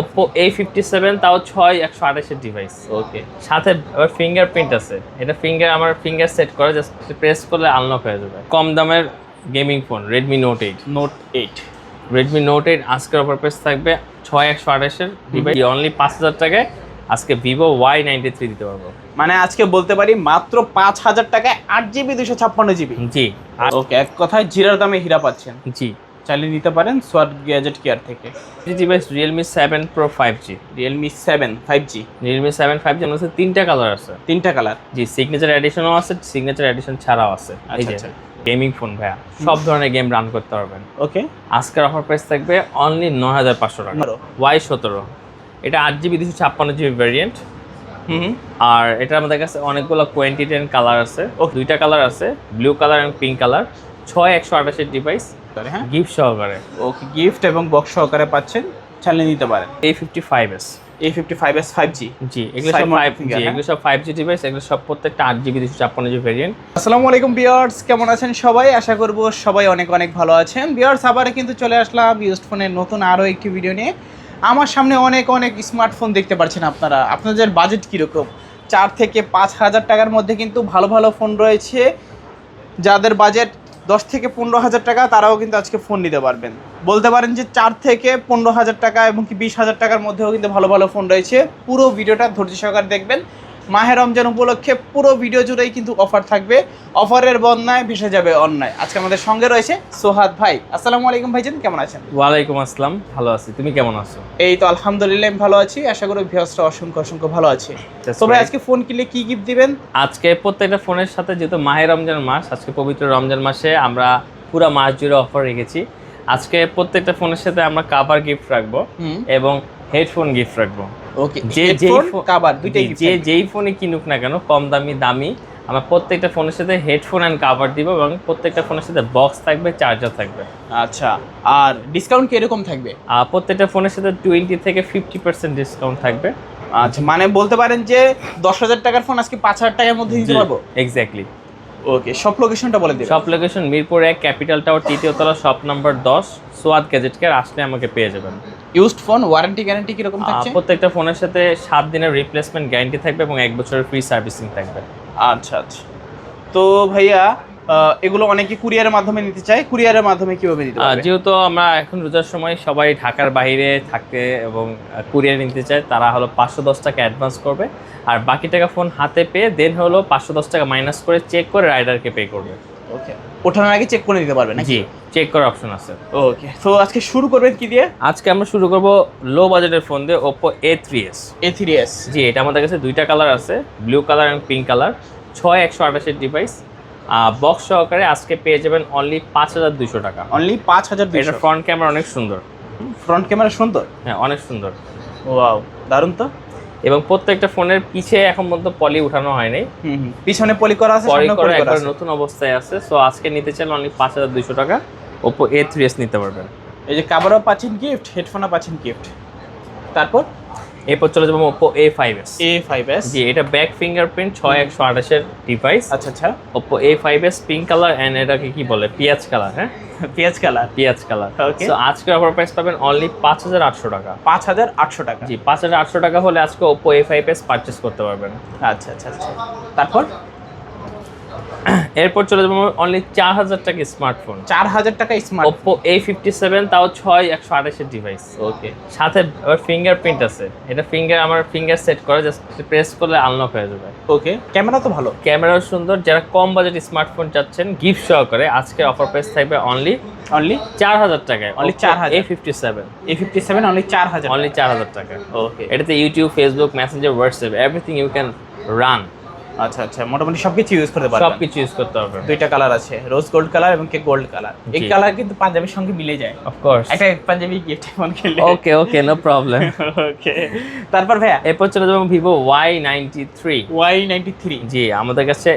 Oppo A57 তাও 6128 এর device. ওকে, সাথে আবার ফিঙ্গারপ্রিন্ট আছে, এটা আমার ফিঙ্গার সেট করে জাস্ট প্রেস করলে আনলক হয়ে যাবে। কম দামের gaming phone Redmi Note 8। Redmi Note 8 আজকের অফার প্রাইস থাকবে 6128 এর ডিভাইস অনলি 5000 টাকায়। আজকে Vivo Y93 দিতে পারবো। মানে আজকে বলতে পারি মাত্র 5000 টাকায় 8GB 256GB। জি ওকে, এক কথায় জিরার দামে হীরা পাচ্ছেন। জি, চালিয়ে নিতে পারেন সোয়াট গ্যাজেট কেয়ার থেকে। এই device Realme 7 Pro 5G। Realme 7 5G, Realme 7 5G এর মধ্যে 3টা কালার আছে। 3টা কালার। জি, সিগনেচার এডিশনও আছে, সিগনেচার এডিশন ছাড়াও আছে। এই যে আচ্ছা। গেমিং ফোন ভাইয়া, সব ধরনের গেম রান করতে পারবেন। ওকে, আজকের অফার প্রাইস থাকবে অনলি 9500 টাকা। Y17, এটা 8GB 256GB ভ্যারিয়েন্ট। আর এটা আমাদের কাছে অনেকগুলো কোয়ান্টিটি এন্ড কালার আছে। দুইটা কালার আছে, blue colour and pink colour. 6128 এর ডিভাইস, হ্যাঁ, গিফট সহকারে। ওকে, গিফট এবং বক্স সহকারে পাচ্ছেন, চালিয়ে নিতে পারেন। A55s। A55s 5G। জি, এগুলো সব 5G, এগুলো সব 5G ডিভাইস। এগুলো সব প্রত্যেকটা 8GB 256GB ভ্যারিয়েন্ট। আসসালামু আলাইকুম ভিউয়ার্স, কেমন আছেন সবাই? আশা করব সবাই অনেক অনেক ভালো আছেন। ভিউয়ার্স, আবার কিন্তু চলে আসলাম ইউজড ফোনের নতুন আরও একটি ভিডিও নিয়ে। আমার সামনে অনেক অনেক স্মার্টফোন দেখতে পাচ্ছেন আপনারা। আপনাদের বাজেট কীরকম? 4 থেকে 5000 টাকার মধ্যে কিন্তু ভালো ভালো ফোন রয়েছে। যাদের বাজেট 10 থেকে 15,000 টাকা, তারাও কিন্তু আজকে ফোন নিতে পারবেন। বলতে পারেন যে 4 থেকে 15,000 টাকা এবং কি 20,000 টাকার মধ্যেও কিন্তু ভালো ভালো ফোন রয়েছে। পুরো ভিডিওটা ধৈর্য সহকারে দেখবেন। মাহে রমজান উপলক্ষে পুরো ভিডিও জুড়েই কিন্তু অফার থাকবে। অফারের বন্যায় ভেসে যাবে অন্যায়। আজকে আমাদের সঙ্গে রয়েছে সোহাদ ভাই। আসসালামু আলাইকুম ভাইজান, কেমন আছেন? ওয়ালাইকুম আসসালাম, ভালো আছি। তুমি কেমন আছো? এই তো আলহামদুলিল্লাহ, আমি ভালো আছি। আশা করি ভিউয়ার্সরা অসংখ্য অসংখ্য ভালো আছে। তো ভাই, আজকে ফোন কিনলে কি গিফট দিবেন? আজকে প্রত্যেকটা ফোনের সাথে, যেহেতু মাহে রমজান মাস, আজকে পবিত্র রমজান মাসে আমরা পুরো মাস জুড়ে অফার রেখেছি। আজকে প্রত্যেকটা ফোনের সাথে আমরা কাভার গিফট রাখবো এবং হেডফোন গিফট রাখবো। ওকে, কাভার দুইটাই গিফট। যেই ফোনে কিনুক না কেন, কম দামি আমরা প্রত্যেকটা ফোনের সাথে হেডফোন অ্যান্ড কাভার দিব এবং প্রত্যেকটা ফোনের সাথে বক্স থাকবে, চার্জার থাকবে। আচ্ছা, আর ডিসকাউন্ট কিরকম থাকবে? প্রত্যেকটা ফোনের সাথে 20 থেকে 50% ডিসকাউন্ট থাকবে। আচ্ছা, মানে বলতে পারেন যে 10,000 টাকার ফোন আজকে 5,000 টাকার মধ্যে দিতে পারবো। এক্স্যাক্টলি। ওকে, সব লোকেশনটা বলে দিন। সব লোকেশন মিরপুর 1 ক্যাপিটাল টাওয়ার, তৃতীয় তলা, shop number 10, Soyad gadget care. আসলে আমাকে পেয়ে যাবেন। ইউজড ফোন ওয়ারেন্টি গ্যারান্টি কিরকম থাকছে? প্রত্যেকটা ফোনের সাথে 7 দিনের রিপ্লেসমেন্ট গ্যারান্টি থাকবে এবং 1 বছরের ফ্রি সার্ভিসিং থাকবে। আচ্ছা আচ্ছা, তো ভাইয়া এগুলো অনেকে কুরিয়ারের মাধ্যমে নিতে চায়, কুরিয়ারের মাধ্যমে কিভাবে দিতে পারবে? যেহেতু আমরা এখন রোজার সময় সবাই ঢাকার বাইরে থাকে এবং কুরিয়ার নিতে চায়, তারা হলো 510 টাকা অ্যাডভান্স করবে আর বাকি টাকা ফোন হাতে পেয়ে দেন হলো 510 টাকা মাইনাস করে চেক করে রাইডারকে পে করবে। ওকে, ওঠানোর আগে চেক করে নিতে পারবে নাকি? জি, চেক করার অপশন আছে। ওকে, তো আজকে শুরু করবেন কি দিয়ে? আজকে আমরা শুরু করব লো বাজেটের ফোন দিয়ে, Oppo A3s। জি, এটা আমাদের কাছে দুইটা কালার আছে, blue colour and pink colour. 6128 এর ডিভাইস, বক্স সহকারে আজকে পেয়ে যাবেন অনলি 5200 টাকা। অনলি 5200। এটা ফ্রন্ট ক্যামেরা অনেক সুন্দর। ফ্রন্ট ক্যামেরা সুন্দর? হ্যাঁ, অনেক সুন্দর। ওয়াও, দারুণ তো। এবং প্রত্যেকটা ফোনের পিছে এখন পর্যন্ত পলি উঠানো হয়নি। পিছনে পলি করা আছে, পলি করা একবার নতুন অবস্থায় আছে। সো আজকে নিতে চাইলে অনলি 5200 টাকা Oppo A3s নিতে পারবেন। এই যে কাভারও পাচ্ছেন গিফট, হেডফোনও পাচ্ছেন গিফট। তারপর এরপর চলে যাবো Oppo A5s। জি, এটা ব্যাক ফিঙ্গারপ্রিন্ট 6128 এর ডিভাইস। আচ্ছা আচ্ছা, Oppo A5s pink colour and এটাকে কি বলে, পিয়াজ কালার। হ্যাঁ, পিয়াজ কালার। ওকে, সো আজকের অফার প্রাইস পাবেন অনলি 5800 টাকা। 5800 টাকা। জি, 5800 টাকা হলে আজকে Oppo A5s পারচেজ করতে পারবেন। আচ্ছা আচ্ছা আচ্ছা, তারপর এরপর চলে যাবো অনলি 4000 টাকা স্মার্টফোন। 4000 টাকা স্মার্ট Oppo A57 তাও 6128 এর ডিভাইস। ওকে, সাথে আবার ফিঙ্গারপ্রিন্ট আছে, এটা আমার ফিঙ্গার সেট করে জাস্ট প্রেস করলে আনলক হয়ে যাবে। ওকে, ক্যামেরা তো ভালো, ক্যামেরাও সুন্দর। যারা কম বাজেট স্মার্টফোন চাচ্ছেন গিফট সহকারে, আজকে অফার প্রাইস থাকবে অনলি 4000 টাকায়। অনলি 4000। A57 অনলি 4000 টাকা। ওকে, এটাতে YouTube, Facebook, Messenger, WhatsApp everything you can run. আচ্ছা আচ্ছা, মোটামুটি সবকিছু ইউজ করতে পারবেন। সবকিছু ইউজ করতে পারবেন। দুইটা কালার আছে, রোজ গোল্ড কালার এবং কে গোল্ড কালার। এই কালার কিন্তু পাঞ্জাবির সঙ্গে মিলে যায়। অফ কোর্স, একটা পাঞ্জাবি গিফট ফোন কিনলে। ওকে, নো প্রবলেম। ওকে, তারপর ভাইয়া এরপর চলে যাবো Vivo Y93। জি, আমাদের কাছে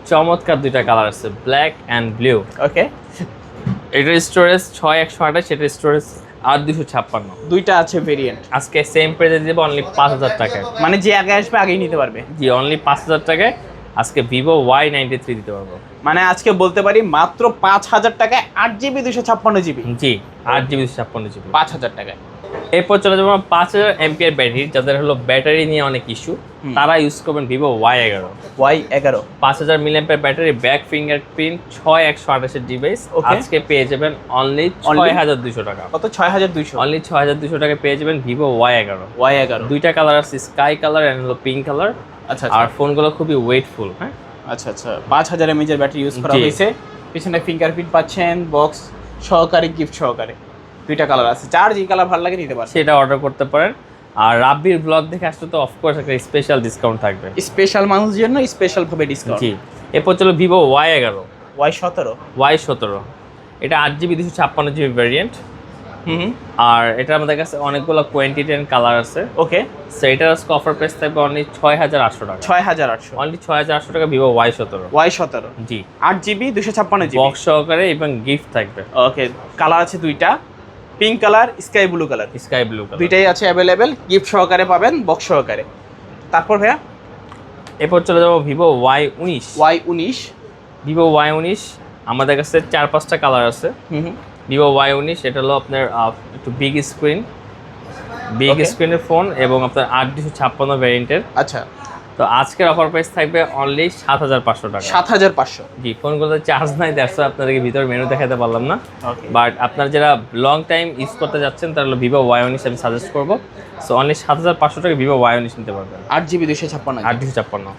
চমৎকার দুইটা কালার আছে, ব্ল্যাক এন্ড ব্লু। ওকে, এটার স্টোরেজ 6128, এটার স্টোরেজ 8256। দুইটা আছে ভেরিয়েন্ট। আজকে সেম প্রাইসে দেব অনলি 5000 টাকায়। মানে যে আগে আসবে আগেই নিতে পারবে। জি, অনলি 5000 টাকায় আজকে Vivo Y93 দিতে পারবো। মানে আজকে বলতে পারি মাত্র 5000 টাকায় 8GB 256GB। জি, 8GB 256GB 5000 টাকায়। এরপর চলে যাবো 5000 এমপিআর ব্যাটারি, যাদের হলো ব্যাটারি নিয়ে অনেক ইস্যু, তারা ইউজ করবেন Vivo Y11। Y11 5000 milliampere battery, back fingerprint, 6128 device. Okay. আজকে পেয়ে যাবেন অনলি 6200 টাকা। কত 6200 অনলি 6200 টাকা পেয়ে যাবেন ভিভো Y11। Y11 দুইটা কালার আছে, স্কাই কালার এন্ড হলো পিঙ্ক কালার। আচ্ছা আর ফোনগুলো খুবই ওয়েটফুল। হ্যাঁ, আচ্ছা আচ্ছা 5000 mAh এর ব্যাটারি ইউজ করা জি। হয়েছে, পিছনে ফিঙ্গারপ্রিন্ট পাচ্ছেন, বক্স সহকারে, গিফট সহকারে, দুইটা কালার আছে, চার যে কালার ভালো লাগে নিতে পারেন। সেটা অর্ডার করতে পারেন। আর রাব্বির ব্লগ দেখে আসলে তো অফকোর্স একটা স্পেশাল ডিসকাউন্ট থাকবে। স্পেশাল মানুষের জন্য স্পেশাল ভাবে ডিসকাউন্ট। জি, এরপর চলো ভিভো Y11। Y17 Y17 এটা 8GB 256GB ভ্যারিয়েন্ট। হুম আর এটা আমাদের কাছে অনেকগুলো কোয়ান্টিটি এন্ড কালার আছে। ওকে, সো এটার অফার প্রাইস থাকবে অনলি 6800 টাকা। 6800 অনলি 6800 টাকা ভিভো Y17। Y17 জি, 8GB 256GB বক্স সহকারে এবং গিফট থাকবে। ওকে, কালার আছে দুইটা, pink colour, sky blue colour, sky blue colour. দুইটাই আছে অ্যাভেলেবেল, গিফট সহকারে পাবেন, বক্স সহকারে। তারপর ভাইয়া এরপর চলে যাবো Vivo Y19। Y19 Vivo Y19 আমাদের কাছে 4-5টা কালার আছে। হুম ভিভো Y19 এটা হলো আপনার একটু বিগ স্ক্রিন, বিগ Okay. স্ক্রিনের ফোন এবং আপনার 8256 ভ্যারিয়েন্টের। আচ্ছা, তো আজকের অফার প্রাইস থাকবে অনলি 7500 টাকা। 7500 জি, ফোনগুলোতে চার্জ নাই, দ্যাটস আপনাদেরকে ভিতরে মেনু দেখাতে পারলাম না। ওকে, বাট আপনারা যারা লং টাইম ইউজ করতে যাচ্ছেন তারা হলো ভিভো Y19 আমি সাজেস্ট করবো। সো অনলি 7500 টাকা ভিভো Y19 নিতে পারবেন। 8GB 256 8256।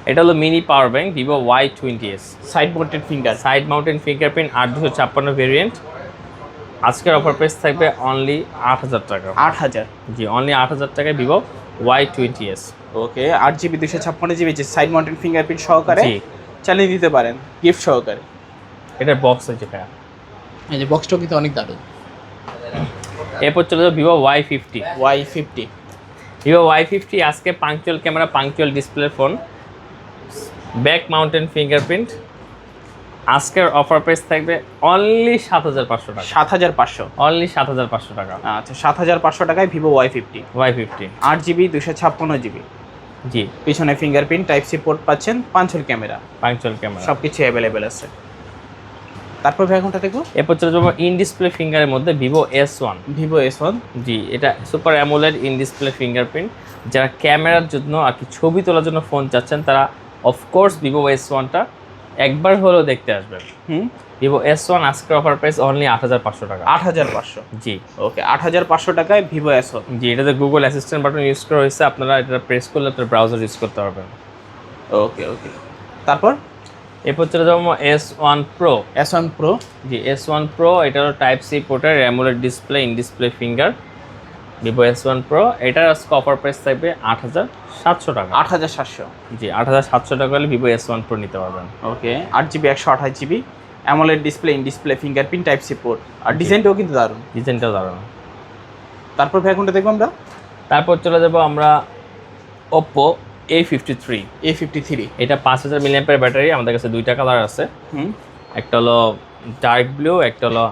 এটা হলো mini power bank Vivo Y20s, side mounted finger, side mountain fingerprint, 8256 variant. আজকের অফার প্রাইস থাকবে অনলি 8000 টাকা। 8000 জি, অনলি 8000 টাকায় ভিভো Y20s। ওকে, 8GB 256GB যে সাইড মাউন্টেড ফিঙ্গারপ্রিন্ট সহকারে জি, চালিয়ে দিতে পারেন, গিফট সহকারে। এটার বক্স হচ্ছে ভাইয়া। এই যে বক্সটাও কিন্তু অনেক দারুণ। এরপর চলে যাবো Vivo Y50। Y50 Vivo Y50 আজকে punctual camera, punctual display phone, back mountain fingerprint. আজকের অফার প্রাইস থাকবে অনলি 7500 টাকা। 7500 অনলি 7500 টাকা আচ্ছা, 7500 টাকায় Vivo Y50, Y50। 8GB 256GB, জি, পিছনে ফিঙ্গারপ্রিন্ট, টাইপ সি পোর্ট পাচ্ছেন, পাঞ্চল ক্যামেরা, পাংচুয়াল ক্যামেরা। সবকিছু অ্যাভেলেবেল আছে। তারপর ভাই কোনটা দেখবো? এরপর চলে যাবো ইন ডিসপ্লে ফিঙ্গারের মধ্যে ভিভো S1। ভিভো S1 জি, এটা super AMOLED in display fingerprint. যারা ক্যামেরার জন্য আর কি ছবি তোলার জন্য ফোন চাচ্ছেন তারা অফকোর্স ভিভো S1টা একবার হলেও দেখতে আসবেন। ভিভো S1 আজকের অফার প্রাইস অনলি 8500 টাকা। 8500 জি, ওকে, 8500 টাকায় ভিভো S1। জি, এটাতে গুগল অ্যাসিস্ট্যান্ট বাটন ইউজ করা হয়েছে, আপনারা এটা প্রেস করলে আপনার ব্রাউজার ইউজ করতে পারবেন। ওকে ওকে, তারপর এরপর চলে যাবো S1 Pro। S1 Pro জি, S1 Pro এটা হলো টাইপ সি পোর্টের AMOLED display, in display finger, Vivo S1 Pro। এটার আজকে অফার প্রাইস থাকবে 8700 টাকা। 8700 জি, 8700 টাকা হলে ভিভো S1 Pro নিতে পারবেন। Okay, 8GB 128GB, AMOLED display, in display fingerprint, type C port, আর ডিজাইনটাও কিন্তু দারুণ। ডিজাইনটাও দারুণ। তারপর ভাই কোনটা দেখবো আমরা? তারপর চলে যাবো আমরা Oppo A53। A53 এটা 5000 মিলিঅ্যাম্পিয়ার ব্যাটারি। আমাদের কাছে দুইটা কালার আছে, একটা হলো ডার্ক ব্লু, একটা হলো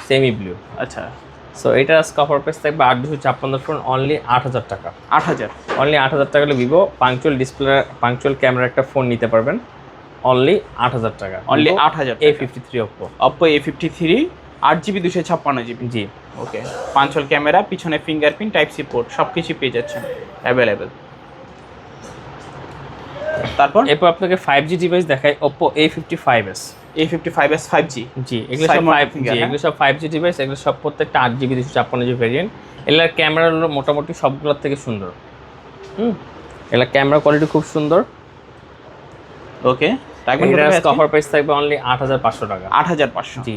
সেমি ব্লু। আচ্ছা, সো এটার আজকে অফার প্রাইস থাকবে 8256 ফোন অনলি 8000 টাকা। 8000 অনলি 8000 টাকা হলে Vivo punctual display, punctual camera একটা ফোন নিতে পারবেন অনলি 8000 টাকা। Only 8000 A53 Oppo। Oppo A53 8GB 256GB। জি, ওকে, পাঞ্চল ক্যামেরা, পিছনে ফিঙ্গারপ্রিন্ট, টাইপ সি পোর্ট, সব কিছু পেয়ে যাচ্ছেন অ্যাভেলেবেল। তারপর এরপর আপনাকে 5G ডিভাইস দেখাই, Oppo A55s। A55s 5G, জি, এগুলো Side সব mounted 5, finger, জি, হ্যাঁ? এগুলো সব 5G ডিভাইস। এগুলো সব প্রত্যেকটা 8GB 256GB ভেরিয়েন্ট। এগুলোর ক্যামেরা হলো মোটামুটি সবগুলোর থেকে সুন্দর। এগুলোর ক্যামেরা কোয়ালিটি খুব সুন্দর। ওকে, এটার অফার প্রাইস থাকবে অনলি 8500 টাকা। 8500 জি,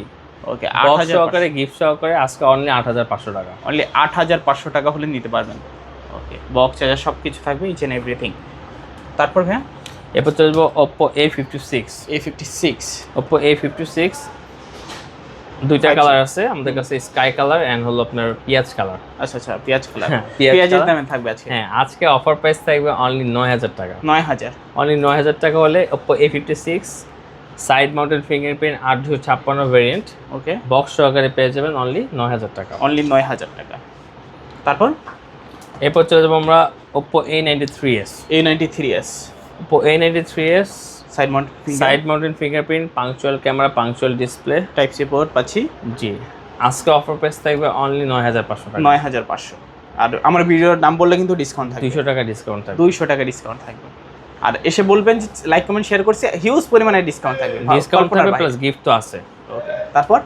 ওকে, বক্স 8000 সহকারে, গিফট সহকারে আজকে অনলি 8500 টাকা। অনলি 8500 টাকা হলে নিতে পারবেন। ওকে, বক্স চার্জার সব কিছু থাকবে, ইচ এন্ড এভরিথিং। তারপর ভাই এরপর চলে যাবো Oppo A56। A56 Oppo A56 দুইটা 5G কালার আছে আমাদের কাছে, স্কাই কালার এন্ড হলো আপনার পিয়াজ কালার। আচ্ছা আচ্ছা, পেঁয়াজ কালার, হ্যাঁ, পেঁয়াজ পেঁয়াজের colour। দামে থাকবে আজকে। হ্যাঁ, আজকে অফার প্রাইস থাকবে অনলি 9000 টাকা। 9000 অনলি 9000 টাকা হলে Oppo A56 side mounted fingerprint 8256 variant ওকে, বক্স সহকারে পেয়ে যাবেন অনলি 9000 টাকা। অনলি 9000 টাকা। তারপর এরপর চলে যাবো আমরা Oppo A93s। A93s Oppo A93s side mount side mounted fingerprint, punctual camera, punctual display. Type C port পাচ্ছি, জি, আজকে অফার প্রাইস থাকবে অনলি 9500 টাকা। 9500। আর আমার ভিডিওর নাম বললে কিন্তু ডিসকাউন্ট থাকবে, 200 টাকা ডিসকাউন্ট থাকবে। 200 টাকা ডিসকাউন্ট থাকবে। আর এসে বলবেন যে লাইক কমেন্ট শেয়ার করছি, হিউজ পরিমাণে ডিসকাউন্ট থাকবে। ডিসকাউন্ট থাকবে প্লাস গিফট তো আছে। ওকে, তারপর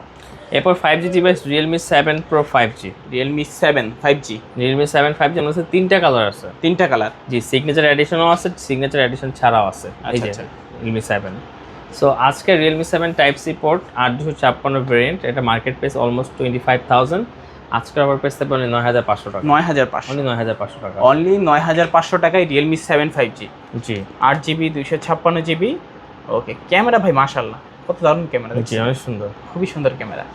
এরপর 5G device Realme 7 Pro 5G। Realme 7 5G, Realme 7 5G এর মধ্যে 3টা কালার আছে। 3টা কালার। জি, সিগনেচার এডিশনও আছে, সিগনেচার এডিশন ছাড়াও আছে। এই যে আচ্ছা। Realme 7। সো আজকে Realme 7 type C port 8256 variant, এটা মার্কেট প্রাইস অলমোস্ট 25000। আজকের অফার প্রাইস থাকবে 9500 টাকা। 9500, অনলি 9500 টাকা। অনলি 9500 টাকায় Realme 7 5G। জি 8GB 256GB। ওকে, ক্যামেরা ভাই মাশাআল্লাহ, কত দারুণ ক্যামেরা, জি অনেক সুন্দর। খুবই সুন্দর ক্যামেরা।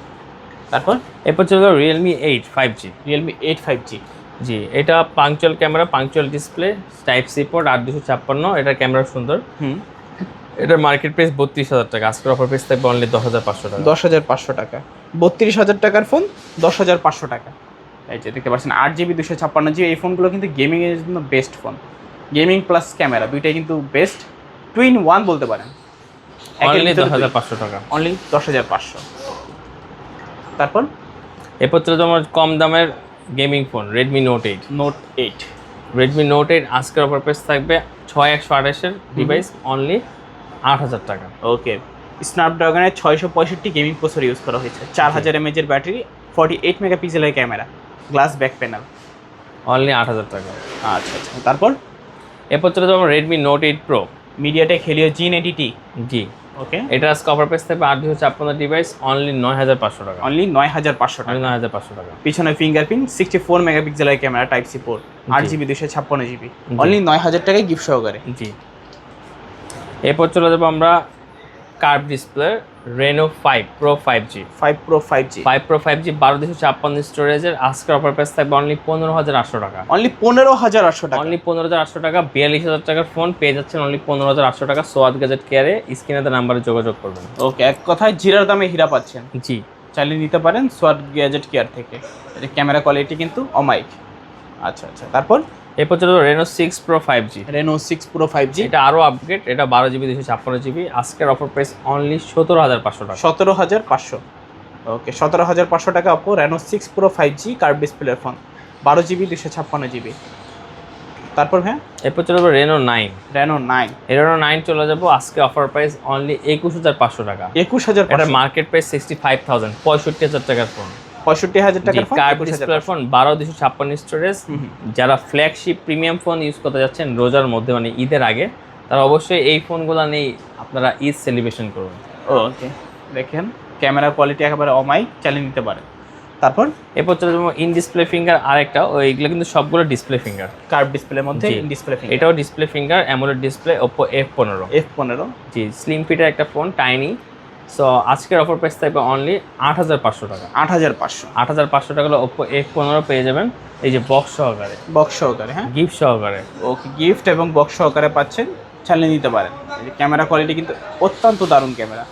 তারপর এরপর চলে Realme 8 5G। Realme 8 5G। জি, এটা punctual camera, punctual display, type C port 8256, এটার ক্যামেরা সুন্দর। এটার মার্কেট প্রাইস 32000 টাকা। আজকের অফার প্রাইস থাকবে অনলি 10500 টাকা। 10500 টাকা। 32000 টাকার ফোন 10500 টাকা। এই যে দেখতে পাচ্ছেন 8GB 256GB, এই ফোনগুলো কিন্তু গেমিং এর জন্য best phone. Gaming plus camera দুইটাই কিন্তু বেস্ট, টুইন ওয়ান বলতে পারেন। অনলি 10500 টাকা। অনলি 10500। তারপর এরপর চলে তোমার কম দামের gaming phone Redmi Note 8। Note 8। Redmi Note 8 আজকের অফার প্রাইস থাকবে 6128 এর ডিভাইস অনলি 8000 টাকা। ওকে, স্ন্যাপড্রাগনের 665 গেমিং প্রসেসর ইউজ করা হয়েছে, 4000 mAh এর ব্যাটারি, 48 মেগাপিক্সেলের camera, glass back panel, only 8000 টাকা। আচ্ছা। তারপর এরপর চলে যাবো Redmi Note 8 Pro। MediaTek Helio G90T। জি, ওকে, এটা আজকে অফার প্রাইস থাকবে 8256 ডিভাইস অনলি 9500 টাকা। অনলি 9500 টাকা। অনলি 9500 টাকা। পিছনে ফিঙ্গারপ্রিন্ট, 64 মেগাপিক্সেলের camera, type C port, 8GB 256GB, only 9000 টাকায় গিফট সহকারে। জি, এরপর চলে যাবো আমরা curve display Reno 5 Pro 5G। 5 Pro 5G 5 Pro 5G 12256 স্টোরেজের আজকের অফার প্রাইস থাকবে অনলি 15800 টাকা। অনলি 15800 টাকা। অনলি 15800 টাকা। 42000 টাকার ফোন পেয়ে যাচ্ছেন অনলি 15800 টাকা। সোয়াদ গ্যাজেট কেয়ারে স্ক্রিনে তার নাম্বারে যোগাযোগ করবেন। ওকে, এক কথায় জিরার দামে হীরা পাচ্ছেন। জি, চালিয়ে নিতে পারেন সোয়াদ গ্যাজেট কেয়ার থেকে। এটা ক্যামেরা কোয়ালিটি কিন্তু অমাইক। আচ্ছা। তারপর এরপর চলো Reno 6 Pro 5G। Reno 6 Pro 5G, এটা আরও আপগ্রেড, এটা 12GB 256GB। আজকের অফার প্রাইস অনলি 17500 টাকা। 17500। ওকে, 17500 টাকা Oppo Reno 6 Pro 5G curve ডিসপ্লের ফোন, 12GB 256GB। তারপর হ্যাঁ, এরপর চলে যাবো Reno 9। Reno 9। Reno 9 চলে যাবো আজকে অফার প্রাইস অনলি 21500 টাকা। 21500। এটা মার্কেট প্রাইস 65000, 65000 টাকার ফোন। 65000 টাকার ফোন, কার্ভ ডিসপ্লের ফোন, 12256 স্টোরেজ। যারা ফ্ল্যাগশিপ প্রিমিয়াম ফোন ইউজ করতে যাচ্ছেন রোজার মধ্যে, মানে ঈদের আগে, তারা অবশ্যই এই ফোনগুলো নিয়ে আপনারা ঈদ সেলিব্রেশন করুন। ওকে, দেখেন ক্যামেরা কোয়ালিটি একেবারে অমাইক, চালিয়ে নিতে পারেন। তারপর এরপর চলে যাবো ইন ডিসপ্লে ফিঙ্গার আরেকটা, ওইগুলো কিন্তু সবগুলো ডিসপ্লে ফিঙ্গার। কার্ভ ডিসপ্লের মধ্যে জি। ইন ডিসপ্লে ফিঙ্গার, এটাও display finger, AMOLED display, Oppo F15। F15। জি, স্লিম ফিটের একটা ফোন, টাইনি। সো আজকের অফার প্রাইস থাকবে অনলি 8500 টাকা। 8500। 8500 টাকা হলে Oppo F15 পেয়ে যাবেন, এই যে বক্স সহকারে, বক্স সহকারে। হ্যাঁ, গিফট সহকারে। ওকে, গিফট এবং বক্স সহকারে পাচ্ছেন, চালিয়ে নিতে পারেন। ক্যামেরা কোয়ালিটি কিন্তু অত্যন্ত দারুণ ক্যামেরা।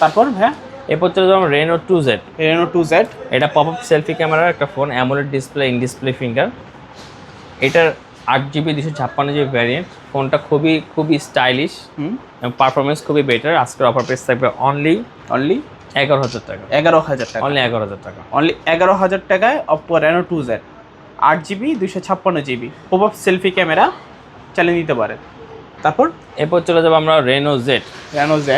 তারপর হ্যাঁ, এরপর চলে যাবো Reno 2Z। Reno 2Z, এটা পপ আপ সেলফি ক্যামেরার একটা phone, AMOLED display, in display finger. এটার 8GB 256GB ভ্যারিয়েন্ট। ফোনটা খুবই স্টাইলিশ এবং পারফরমেন্স খুবই বেটার। আজকের অফার প্রাইস থাকবে অনলি 11000 টাকা। 11000 টাকা। অনলি 11000 টাকা। অনলি 11000 টাকায় Oppo Reno 2Z, 8GB 256GB, pop up selfie camera, চালিয়ে নিতে পারেন। তারপর এরপর চলে যাবো আমরা Reno Z। Reno Z,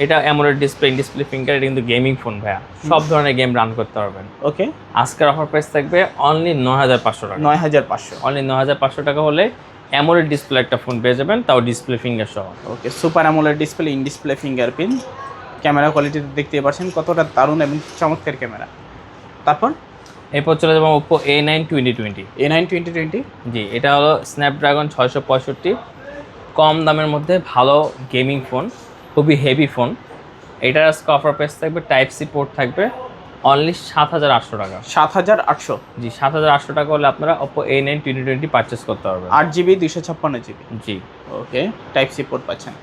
এটা AMOLED display, in display finger. এটা কিন্তু গেমিং ফোন ভাইয়া, সব ধরনের গেম রান করতে পারবেন। ওকে, আজকের অফার প্রাইস থাকবে অনলি 9500 টাকা। 9500। অনলি 9500 টাকা হলে অ্যামোলেড ডিসপ্লে একটা ফোন পেয়ে যাবেন, তাও ডিসপ্লে ফিঙ্গার সহ। Okay, super AMOLED display, in display fingerprint, camera quality দেখতে পাচ্ছেন কতটা দারুণ এবং চমৎকার ক্যামেরা। তারপর এরপর চলে যাবো Oppo A9 2020। A9 2020। জি, এটা হলো স্ন্যাপড্রাগন 665, কম দামের মধ্যে ভালো গেমিং ফোন, খুবই হেভি ফোন। এটার আজকে অফার প্রাইস থাকবে, টাইপ সি পোর্ট থাকবে অনলি 7800 টাকা। 7800। জি, 7800 টাকা হলে আপনারা Oppo A9 2020 পারচেস করতে পারবেন। 8GB 256GB। জি, ওকে, টাইপ সি পোর্ট পাচ্ছেন।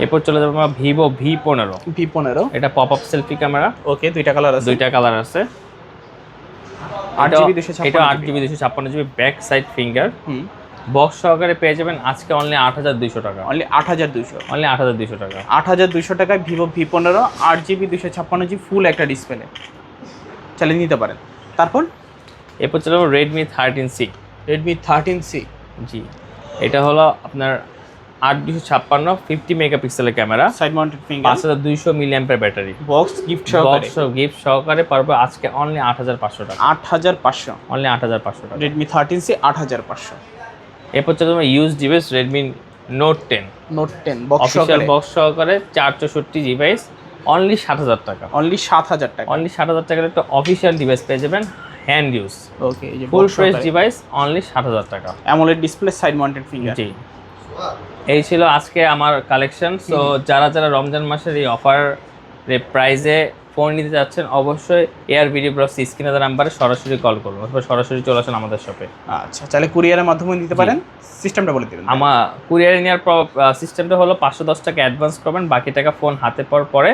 এরপর চলে যাবো আমরা Vivo V15। V15। এটা পপ আপ সেলফি ক্যামেরা। ওকে, দুইটা কালার আছে। দুইটা কালার আছে। 8GB এটা 8GB 256GB, back side finger, hmm, box সহকারে পেয়ে যাবেন আজকে অনলি 8200 টাকা। অনলি 8200। অনলি 8200 টাকা। 8200 টাকায় Vivo V15, 8GB 256GB, ফুল একটা ডিসপ্লে। চালিয়ে নিতে পারেন। তারপর এরপর চলে রেডমি 13C। রেডমি 13C, জি, এটা হলো আপনার 8-256 50 মেগাপিক্সেলের camera, side mounted finger, 5200 milliampere battery, box gift সহকারে, গিফট সহকারে পারবো আজকে অনলি 8500 টাকা। 8500, অনলি 8500 টাকা। Redmi 13C 8500। এরপর চলে use device Redmi note 10, note 10 box official সহকারে, বক্স সহকারে 464 ডিভাইস, অনলি 7000 টাকা। অনলি 7000 টাকা। অনলি 7000 টাকার একটা অফিসিয়াল ডিভাইস পেয়ে যাবেন, হ্যান্ড ইউজ, ওকে, এই যে ফুল box ফ্রেশ সহকারে। ডিভাইস, অনলি 7000 টাকা। AMOLED display, side mounted finger. জি, এই ছিল আজকে আমার কালেকশন। সো যারা যারা রমজান মাসের এই অফার প্রাইজে ফোন নিতে যাচ্ছেন, অবশ্যই এয়ার ভিডিও ব্লগস স্ক্রিনে দেওয়া নাম্বারে সরাসরি কল করুন অথবা সরাসরি চলে আসুন আমাদের শপে। আচ্ছা, তাহলে কুরিয়ারের মাধ্যমে নিতে পারেন। সিস্টেমটা বলে দিবেন। আমার কুরিয়ারে নেওয়ার সিস্টেমটা হলো 510 টাকা অ্যাডভান্স করবেন, বাকি টাকা ফোন হাতে পাওয়ার পরে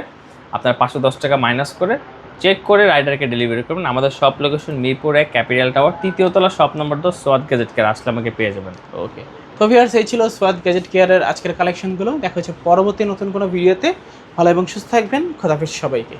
আপনার 510 টাকা মাইনাস করে চেক করে রাইডারকে ডেলিভারি করবেন। আমাদের shop location Mirpur 1 capital tower, 3য় তলা, shop number 10, Soyad gadget care, আসলে আমাকে পেয়ে যাবেন। ওকে, তো ভিউয়ার্স, এই ছিল সোয়াদ গ্যাজেট কেয়ারের আজকের কালেকশনগুলো। দেখা হচ্ছে পরবর্তী নতুন কোনো ভিডিওতে। ভালো এবং সুস্থ থাকবেন। খোদাহাফেজ সবাইকে।